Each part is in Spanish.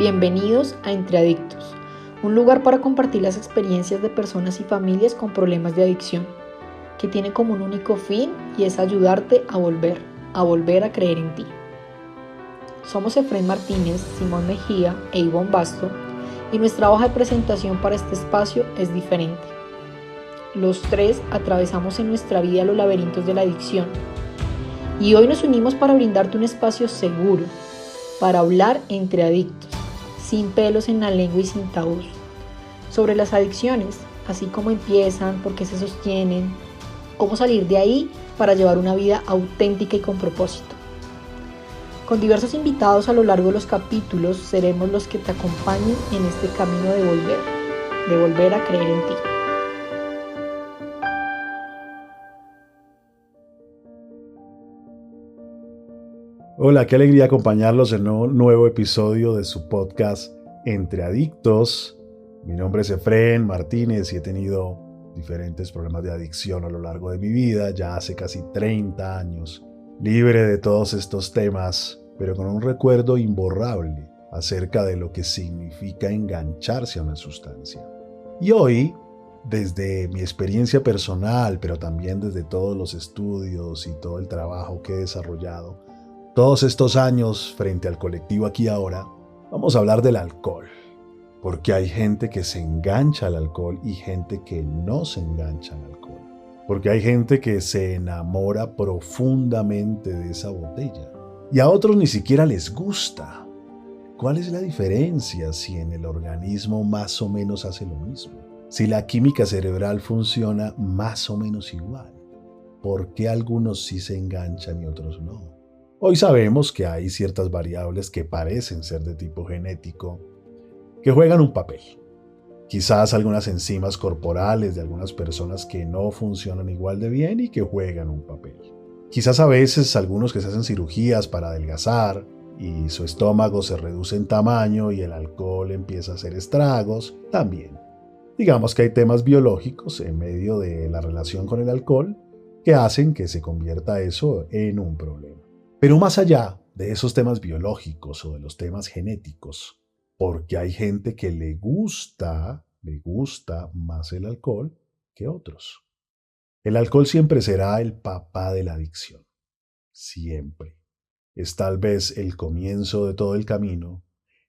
Bienvenidos a Entre Adictos, un lugar para compartir las experiencias de personas y familias con problemas de adicción, que tiene como un único fin y es ayudarte a volver a creer en ti. Somos Efrén Martínez, Simón Mejía e Ivonne Basto, y nuestra hoja de presentación para este espacio es diferente. Los tres atravesamos en nuestra vida los laberintos de la adicción, y hoy nos unimos para brindarte un espacio seguro, para hablar entre adictos, sin pelos en la lengua y sin tabús, sobre las adicciones, así como empiezan, por qué se sostienen, cómo salir de ahí para llevar una vida auténtica y con propósito. Con diversos invitados a lo largo de los capítulos, seremos los que te acompañen en este camino de volver a creer en ti. Hola, qué alegría acompañarlos en un nuevo episodio de su podcast Entre Adictos. Mi nombre es Efrén Martínez y he tenido diferentes problemas de adicción a lo largo de mi vida, ya hace casi 30 años, libre de todos estos temas, pero con un recuerdo imborrable acerca de lo que significa engancharse a una sustancia. Y hoy, desde mi experiencia personal, pero también desde todos los estudios y todo el trabajo que he desarrollado, todos estos años frente al colectivo Aquí y Ahora, vamos a hablar del alcohol. Porque hay gente que se engancha al alcohol y gente que no se engancha al alcohol. Porque hay gente que se enamora profundamente de esa botella. Y a otros ni siquiera les gusta. ¿Cuál es la diferencia si en el organismo más o menos hace lo mismo? Si la química cerebral funciona más o menos igual. ¿Por qué algunos sí se enganchan y otros no? Hoy sabemos que hay ciertas variables que parecen ser de tipo genético, que juegan un papel. Quizás algunas enzimas corporales de algunas personas que no funcionan igual de bien y que juegan un papel. Quizás a veces algunos que se hacen cirugías para adelgazar y su estómago se reduce en tamaño y el alcohol empieza a hacer estragos, también. Digamos que hay temas biológicos en medio de la relación con el alcohol que hacen que se convierta eso en un problema. Pero más allá de esos temas biológicos o de los temas genéticos, porque hay gente que le gusta más el alcohol que otros. El alcohol siempre será el papá de la adicción. Siempre. Es tal vez el comienzo de todo el camino,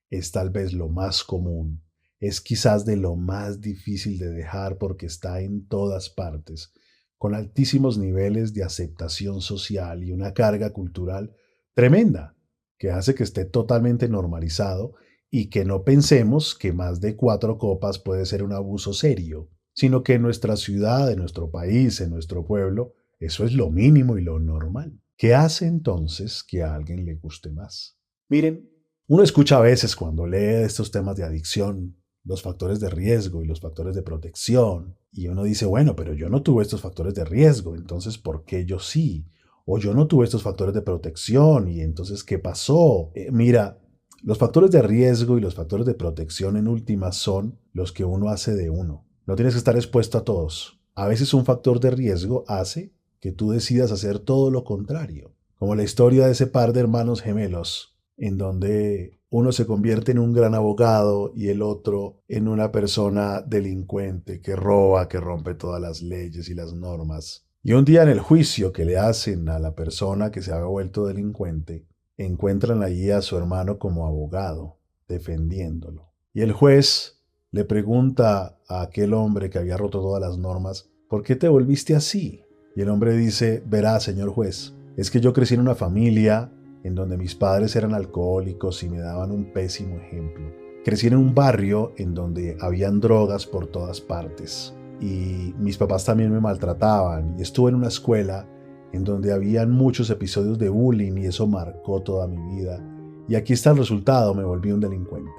es tal vez lo más común, es quizás de lo más difícil de dejar porque está en todas partes, con altísimos niveles de aceptación social y una carga cultural tremenda, que hace que esté totalmente normalizado y que no pensemos que más de 4 copas puede ser un abuso serio, sino que en nuestra ciudad, en nuestro país, en nuestro pueblo, eso es lo mínimo y lo normal. ¿Qué hace entonces que a alguien le guste más? Miren, uno escucha a veces cuando lee de estos temas de adicción los factores de riesgo y los factores de protección, y uno dice, bueno, pero yo no tuve estos factores de riesgo, entonces ¿por qué yo sí? O yo no tuve estos factores de protección, y entonces ¿qué pasó? Mira, los factores de riesgo y los factores de protección en últimas son los que uno hace de uno. No tienes que estar expuesto a todos. A veces un factor de riesgo hace que tú decidas hacer todo lo contrario, como la historia de ese par de hermanos gemelos, en donde uno se convierte en un gran abogado y el otro en una persona delincuente que roba, que rompe todas las leyes y las normas. Y un día en el juicio que le hacen a la persona que se había vuelto delincuente, encuentran allí a su hermano como abogado, defendiéndolo. Y el juez le pregunta a aquel hombre que había roto todas las normas, ¿por qué te volviste así? Y el hombre dice, verá, señor juez, es que yo crecí en una familia en donde mis padres eran alcohólicos y me daban un pésimo ejemplo. Crecí en un barrio en donde habían drogas por todas partes y mis papás también me maltrataban y estuve en una escuela en donde habían muchos episodios de bullying y eso marcó toda mi vida. Y aquí está el resultado, me volví un delincuente.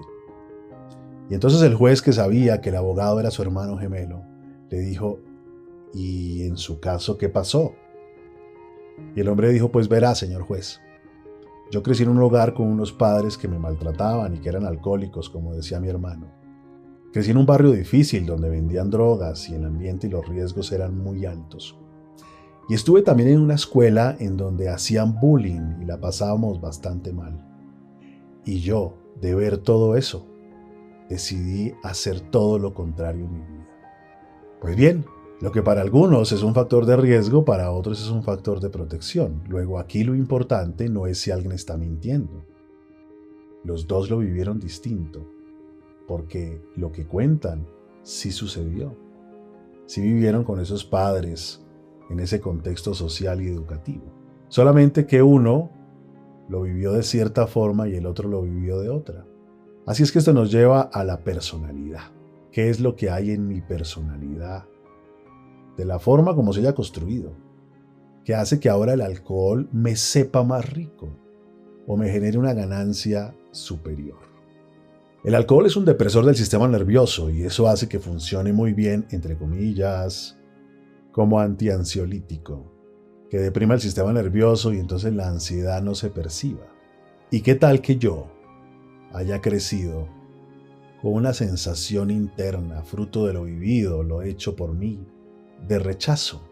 Y entonces el juez, que sabía que el abogado era su hermano gemelo, le dijo, ¿y en su caso qué pasó? Y el hombre dijo, pues verá, señor juez, yo crecí en un hogar con unos padres que me maltrataban y que eran alcohólicos, como decía mi hermano. Crecí en un barrio difícil donde vendían drogas y el ambiente y los riesgos eran muy altos. Y estuve también en una escuela en donde hacían bullying y la pasábamos bastante mal. Y yo, de ver todo eso, decidí hacer todo lo contrario en mi vida. Pues bien, lo que para algunos es un factor de riesgo, para otros es un factor de protección. Luego aquí lo importante no es si alguien está mintiendo. Los dos lo vivieron distinto, porque lo que cuentan sí sucedió. Sí vivieron con esos padres en ese contexto social y educativo. Solamente que uno lo vivió de cierta forma y el otro lo vivió de otra. Así es que esto nos lleva a la personalidad. ¿Qué es lo que hay en mi personalidad? De la forma como se haya construido, que hace que ahora el alcohol me sepa más rico o me genere una ganancia superior. El alcohol es un depresor del sistema nervioso y eso hace que funcione muy bien, entre comillas, como antiansiolítico, que deprima el sistema nervioso y entonces la ansiedad no se perciba. ¿Y qué tal que yo haya crecido con una sensación interna, fruto de lo vivido, lo hecho por mí, de rechazo?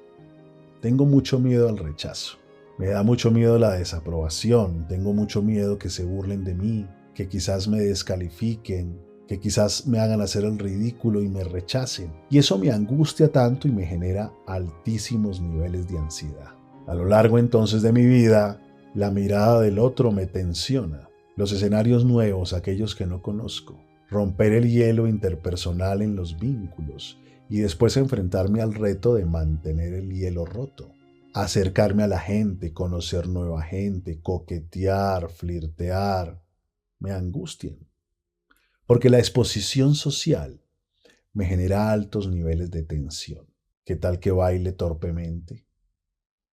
Tengo mucho miedo al rechazo. Me da mucho miedo la desaprobación. Tengo mucho miedo que se burlen de mí, que quizás me descalifiquen, que quizás me hagan hacer el ridículo y me rechacen. Y eso me angustia tanto y me genera altísimos niveles de ansiedad. A lo largo entonces de mi vida, la mirada del otro me tensiona. Los escenarios nuevos, aquellos que no conozco. Romper el hielo interpersonal en los vínculos y después enfrentarme al reto de mantener el hielo roto. Acercarme a la gente, conocer nueva gente, coquetear, flirtear, me angustian. Porque la exposición social me genera altos niveles de tensión. ¿Qué tal que baile torpemente?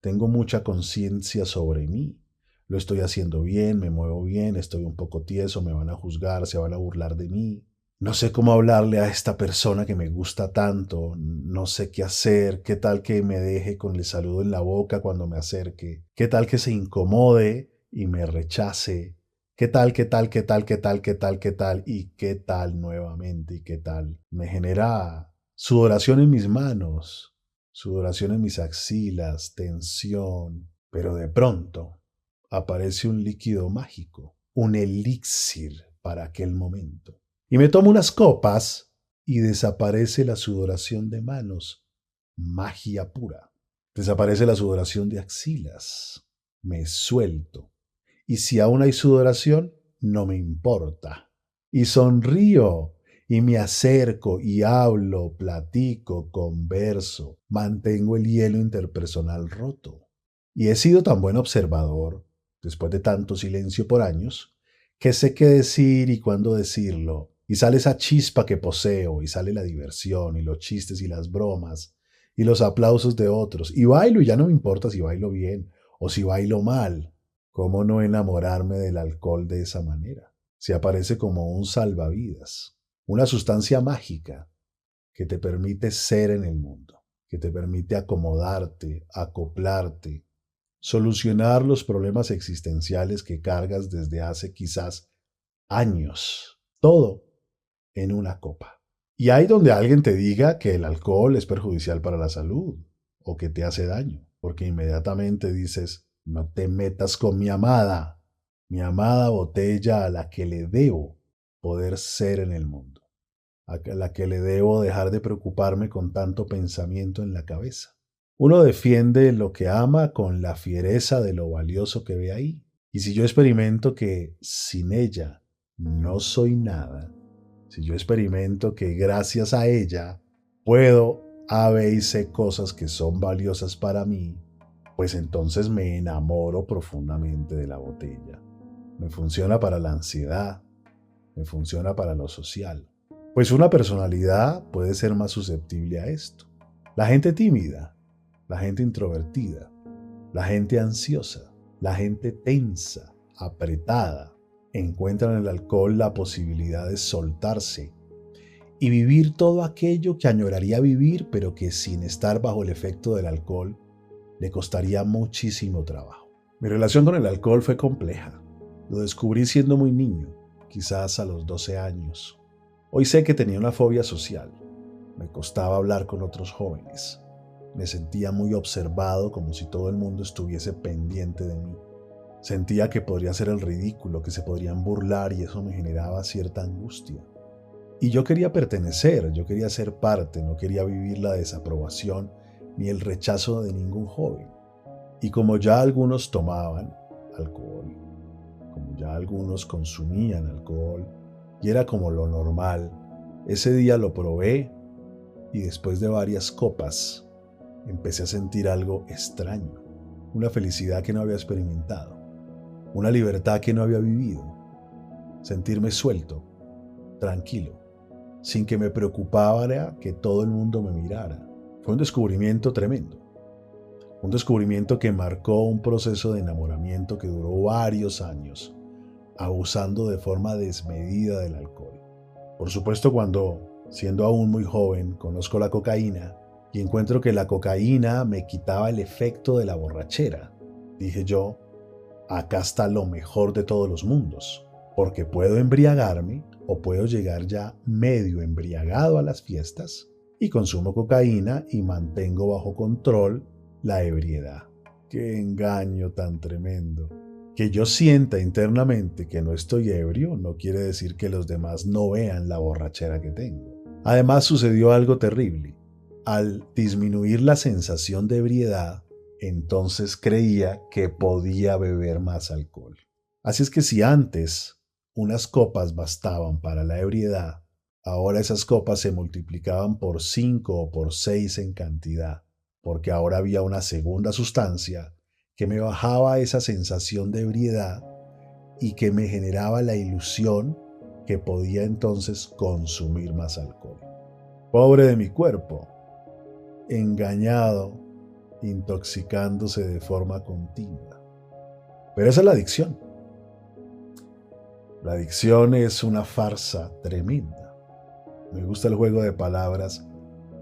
Tengo mucha conciencia sobre mí. Lo estoy haciendo bien, me muevo bien, estoy un poco tieso, me van a juzgar, se van a burlar de mí. No sé cómo hablarle a esta persona que me gusta tanto, no sé qué hacer, qué tal que me deje con el saludo en la boca cuando me acerque, qué tal que se incomode y me rechace, qué tal, qué tal, qué tal, qué tal, qué tal, qué tal, y qué tal nuevamente, y qué tal. Me genera sudoración en mis manos, sudoración en mis axilas, tensión, pero de pronto aparece un líquido mágico, un elixir para aquel momento. Y me tomo unas copas y desaparece la sudoración de manos, magia pura. Desaparece la sudoración de axilas, me suelto. Y si aún hay sudoración, no me importa. Y sonrío y me acerco y hablo, platico, converso, mantengo el hielo interpersonal roto. Y he sido tan buen observador, después de tanto silencio por años, que sé qué decir y cuándo decirlo. Y sale esa chispa que poseo, y sale la diversión, y los chistes y las bromas, y los aplausos de otros. Y bailo, y ya no me importa si bailo bien o si bailo mal. ¿Cómo no enamorarme del alcohol de esa manera? Se aparece como un salvavidas, una sustancia mágica que te permite ser en el mundo, que te permite acomodarte, acoplarte, solucionar los problemas existenciales que cargas desde hace quizás años. Todo en una copa. Y hay donde alguien te diga que el alcohol es perjudicial para la salud o que te hace daño, porque inmediatamente dices, no te metas con mi amada botella a la que le debo poder ser en el mundo, a la que le debo dejar de preocuparme con tanto pensamiento en la cabeza. Uno defiende lo que ama con la fiereza de lo valioso que ve ahí. Y si yo experimento que sin ella no soy nada, si yo experimento que gracias a ella puedo haber y sé cosas que son valiosas para mí, pues entonces me enamoro profundamente de la botella. Me funciona para la ansiedad, me funciona para lo social. Pues una personalidad puede ser más susceptible a esto. La gente tímida, la gente introvertida, la gente ansiosa, la gente tensa, apretada, encuentran en el alcohol la posibilidad de soltarse y vivir todo aquello que añoraría vivir, pero que sin estar bajo el efecto del alcohol le costaría muchísimo trabajo. Mi relación con el alcohol fue compleja. Lo descubrí siendo muy niño, quizás a los 12 años. Hoy sé que tenía una fobia social. Me costaba hablar con otros jóvenes. Me sentía muy observado, como si todo el mundo estuviese pendiente de mí. Sentía que podría ser el ridículo, que se podrían burlar y eso me generaba cierta angustia. Y yo quería pertenecer, yo quería ser parte, no quería vivir la desaprobación ni el rechazo de ningún joven. Y como ya algunos tomaban alcohol, como ya algunos consumían alcohol, y era como lo normal, ese día lo probé y después de varias copas empecé a sentir algo extraño, una felicidad que no había experimentado, una libertad que no había vivido, sentirme suelto, tranquilo, sin que me preocupara que todo el mundo me mirara. Fue un descubrimiento tremendo. Un descubrimiento que marcó un proceso de enamoramiento que duró varios años, abusando de forma desmedida del alcohol. Por supuesto, cuando, siendo aún muy joven, conozco la cocaína y encuentro que la cocaína me quitaba el efecto de la borrachera, dije yo, acá está lo mejor de todos los mundos, porque puedo embriagarme o puedo llegar ya medio embriagado a las fiestas y consumo cocaína y mantengo bajo control la ebriedad. ¡Qué engaño tan tremendo! Que yo sienta internamente que no estoy ebrio no quiere decir que los demás no vean la borrachera que tengo. Además sucedió algo terrible. Al disminuir la sensación de ebriedad, entonces creía que podía beber más alcohol. Así es que si antes unas copas bastaban para la ebriedad, ahora esas copas se multiplicaban por 5 o por 6 en cantidad, porque ahora había una segunda sustancia que me bajaba esa sensación de ebriedad y que me generaba la ilusión que podía entonces consumir más alcohol. Pobre de mi cuerpo, engañado, intoxicándose de forma continua. Pero esa es la adicción. La adicción es una farsa tremenda. Me gusta el juego de palabras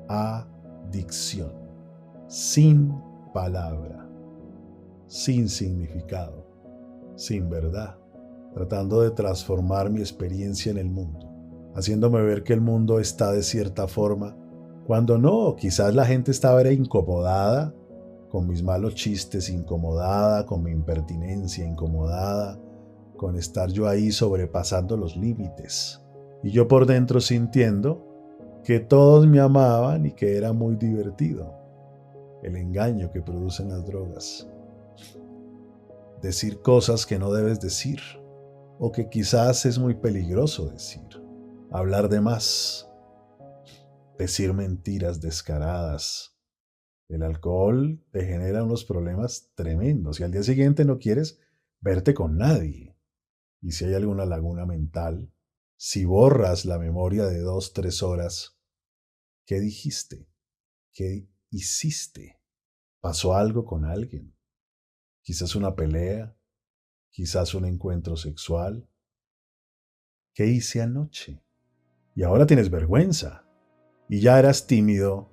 adicción. Sin palabra, sin significado, sin verdad, tratando de transformar mi experiencia en el mundo, haciéndome ver que el mundo está de cierta forma, cuando no, quizás la gente estaba incomodada con mis malos chistes, incomodada con mi impertinencia, incomodada con estar yo ahí sobrepasando los límites, y yo por dentro sintiendo que todos me amaban y que era muy divertido. El engaño que producen las drogas. Decir cosas que no debes decir, o que quizás es muy peligroso decir. Hablar de más. Decir mentiras descaradas. El alcohol te genera unos problemas tremendos y al día siguiente no quieres verte con nadie. Y si hay alguna laguna mental, si borras la memoria de 2, 3 horas, ¿qué dijiste? ¿Qué hiciste? ¿Pasó algo con alguien? Quizás una pelea, quizás un encuentro sexual. ¿Qué hice anoche? Y ahora tienes vergüenza. Y ya eras tímido,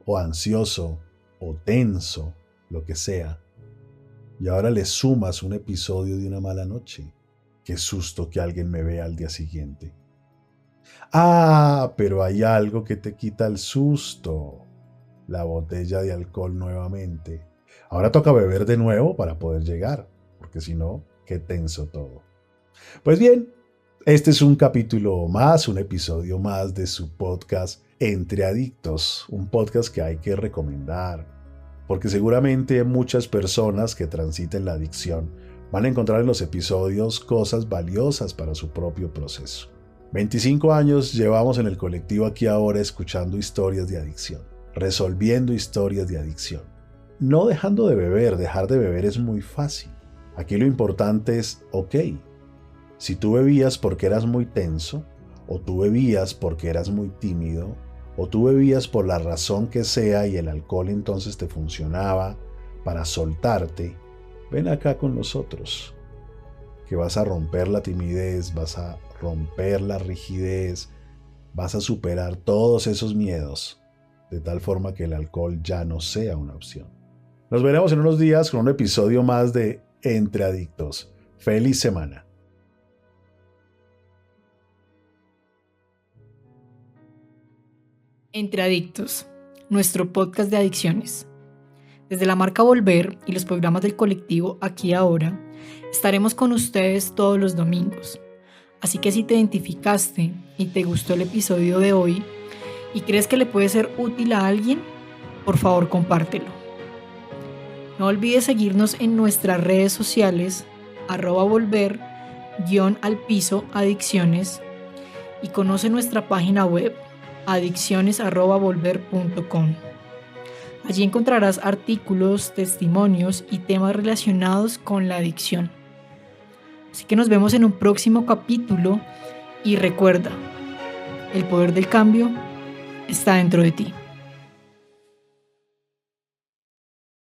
o ansioso, o tenso, lo que sea. Y ahora le sumas un episodio de una mala noche. Qué susto que alguien me vea al día siguiente. Ah, pero hay algo que te quita el susto. La botella de alcohol nuevamente. Ahora toca beber de nuevo para poder llegar, porque si no, qué tenso todo. Pues bien, este es un capítulo más, un episodio más de su podcast Entre Adictos, un podcast que hay que recomendar, porque seguramente muchas personas que transiten la adicción van a encontrar en los episodios cosas valiosas para su propio proceso. 25 años llevamos en el colectivo Aquí Ahora escuchando historias de adicción, resolviendo historias de adicción. No dejando de beber, dejar de beber es muy fácil. Aquí lo importante es, ok, si tú bebías porque eras muy tenso, o tú bebías porque eras muy tímido, o tú bebías por la razón que sea y el alcohol entonces te funcionaba para soltarte, ven acá con nosotros, que vas a romper la timidez, vas a romper la rigidez, vas a superar todos esos miedos, de tal forma que el alcohol ya no sea una opción. Nos veremos en unos días con un episodio más de Entre Adictos. ¡Feliz semana! Entre Adictos, nuestro podcast de adicciones. Desde la marca Volver y los programas del colectivo Aquí Ahora, Estaremos con ustedes todos los domingos. Así que si te identificaste y te gustó el episodio de hoy y crees que le puede ser útil a alguien, por favor compártelo. No olvides seguirnos en nuestras redes sociales @volver_adicciones y conoce nuestra página web adicciones@volver.com. Allí encontrarás artículos, testimonios y temas relacionados con la adicción. Así que nos vemos en un próximo capítulo y recuerda, el poder del cambio está dentro de ti.